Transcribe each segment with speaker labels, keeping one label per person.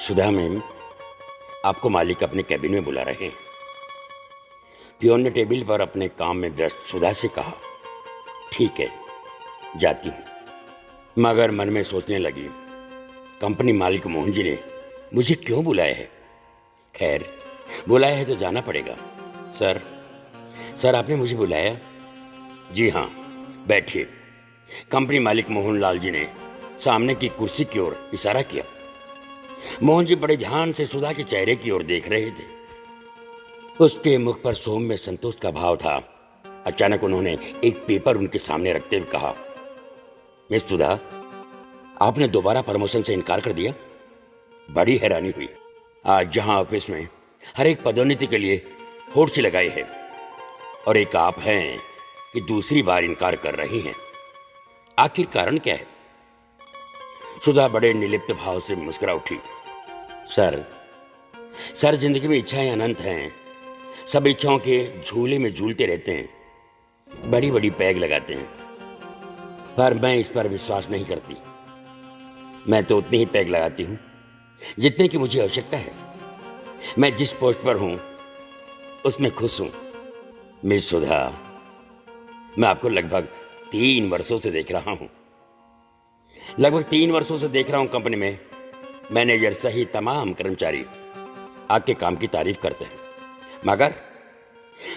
Speaker 1: सुधा ma'am, आपको मालिक अपने कैबिन में बुला रहे हैं। पियोन ने टेबल पर अपने काम में व्यस्त सुधा से कहा, ठीक है, जाती हूं। मगर मन में सोचने लगी, कंपनी मालिक मोहन जी ने मुझे क्यों बुलाया है? खैर, बुलाया है तो जाना पड़ेगा। सर आपने मुझे बुलाया? जी हाँ, बैठिए। कंपनी मालिक मोहन लाल जी ने सामने की कुर्सी की ओर इशारा किया। मोहन जी बड़े ध्यान से सुधा के चेहरे की ओर देख रहे थे। उसके मुख पर सौम्य संतोष का भाव था। अचानक उन्होंने एक पेपर उनके सामने रखते हुए कहा, मिस सुधा, आपने दोबारा प्रमोशन से इनकार कर दिया? बड़ी हैरानी हुई। आज जहां ऑफिस में हर एक पदोन्नति के लिए होड़ सी लगाई है और एक आप हैं कि दूसरी बार इनकार कर रही हैं। आखिर कारण क्या है? सुधा बड़े निर्लिप्त भाव से मुस्कुरा उठी। सर जिंदगी में इच्छाएं अनंत हैं। सब इच्छाओं के झूले में झूलते रहते हैं, बड़ी बड़ी पैग लगाते हैं, पर मैं इस पर विश्वास नहीं करती। मैं तो उतनी ही पैग लगाती हूं जितने की मुझे आवश्यकता है। मैं जिस पोस्ट पर हूं उसमें खुश हूं। मिस सुधा, मैं आपको लगभग 3 वर्षों से देख रहा हूं। कंपनी में मैनेजर सहित तमाम कर्मचारी आपके काम की तारीफ करते हैं,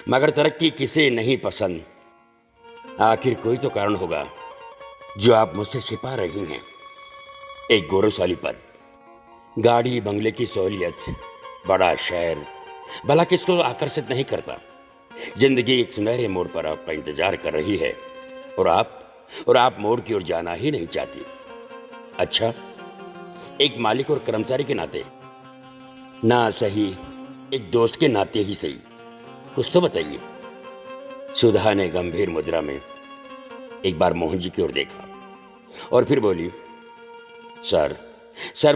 Speaker 1: मगर तरक्की किसे नहीं पसंद। आखिर कोई तो कारण होगा जो आप मुझसे छिपा रही हैं। एक गौरवशाली पद, गाड़ी बंगले की सहूलियत, बड़ा शहर, भला किसको आकर्षित नहीं करता। जिंदगी एक सुनहरे मोड़ पर आपका इंतजार कर रही है और आप मोड़ की ओर जाना ही नहीं चाहती। अच्छा, एक मालिक और कर्मचारी के नाते, ना सही एक दोस्त के नाते ही सही, कुछ तो बताइए। सुधा ने गंभीर मुद्रा में एक बार मोहन जी की ओर देखा और फिर बोली, सर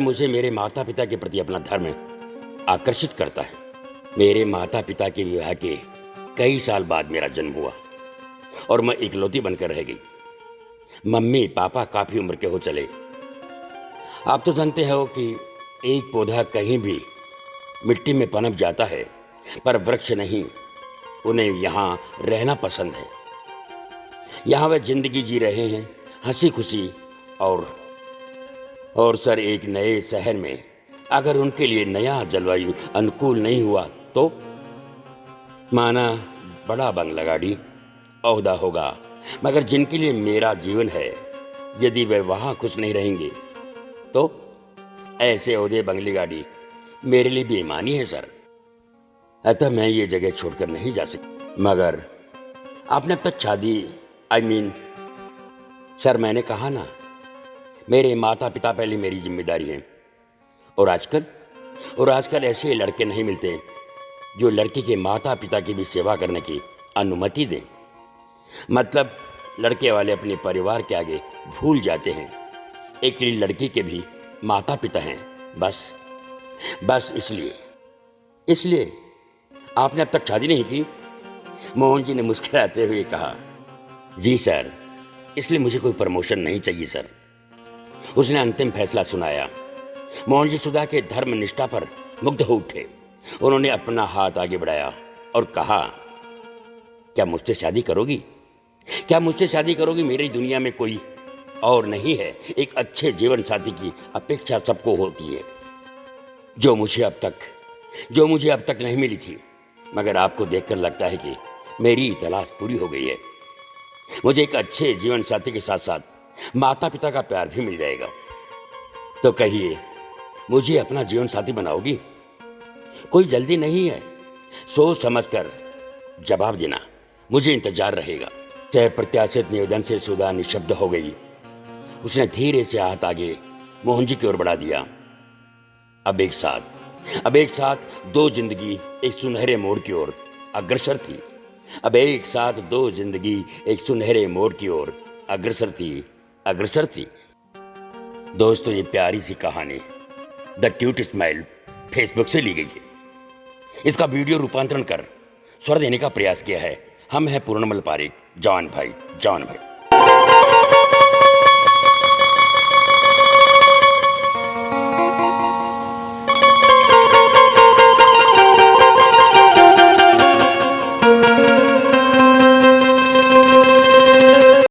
Speaker 1: मुझे मेरे माता पिता के प्रति अपना धर्म आकर्षित करता है। मेरे माता पिता के विवाह के कई साल बाद मेरा जन्म हुआ और मैं इकलौती बनकर रह गई। मम्मी पापा काफी उम्र के हो चले। आप तो जानते हो कि एक पौधा कहीं भी मिट्टी में पनप जाता है, पर वृक्ष नहीं। उन्हें यहाँ रहना पसंद है। यहाँ वे जिंदगी जी रहे हैं, हंसी खुशी। और सर, एक नए शहर में अगर उनके लिए नया जलवायु अनुकूल नहीं हुआ तो माना बड़ा बंगला गाड़ी ओहदा होगा, मगर जिनके लिए मेरा जीवन है, यदि वे वहां खुश नहीं रहेंगे तो ऐसे ओहदे बंगली गाड़ी मेरे लिए बेईमानी है सर। अतः मैं ये जगह छोड़कर नहीं जा सकती। मगर आपने अब तक सर, मैंने कहा ना, मेरे माता पिता पहले मेरी जिम्मेदारी है। और आजकल ऐसे लड़के नहीं मिलते जो लड़की के माता पिता की भी सेवा करने की अनुमति दें। मतलब लड़के वाले अपने परिवार के आगे भूल जाते हैं एक लड़की के भी माता पिता हैं। बस इसलिए आपने अब तक शादी नहीं की? मोहन जी ने मुस्कुराते हुए कहा, जी सर, इसलिए मुझे कोई प्रमोशन नहीं चाहिए सर। उसने अंतिम फैसला सुनाया। मोहन जी सुधा के धर्म निष्ठा पर मुग्ध हो उठे। उन्होंने अपना हाथ आगे बढ़ाया और कहा, क्या मुझसे शादी करोगी? मेरी दुनिया में कोई और नहीं है। एक अच्छे जीवन साथी की अपेक्षा सबको होती है, जो मुझे अब तक नहीं मिली थी। मगर आपको देखकर लगता है कि मेरी तलाश पूरी हो गई है। मुझे एक अच्छे जीवन साथी के साथ साथ माता पिता का प्यार भी मिल जाएगा। तो कहिए, मुझे अपना जीवन साथी बनाओगी? कोई जल्दी नहीं है, सोच समझकर जवाब देना, मुझे इंतजार रहेगा। सह प्रत्याशित निवेदन से सुधा निशब्द हो गई। उसने धीरे से हाथ आगे मोहन जी की ओर बढ़ा दिया। अब एक साथ दो जिंदगी एक सुनहरे मोड़ की ओर अग्रसर थी। दोस्तों, ये प्यारी सी कहानी द क्यूट स्माइल फेसबुक से ली गई है। इसका वीडियो रूपांतरण कर स्वर देने का प्रयास किया है। हम हैं पूर्णमल पारिक, जॉन भाई।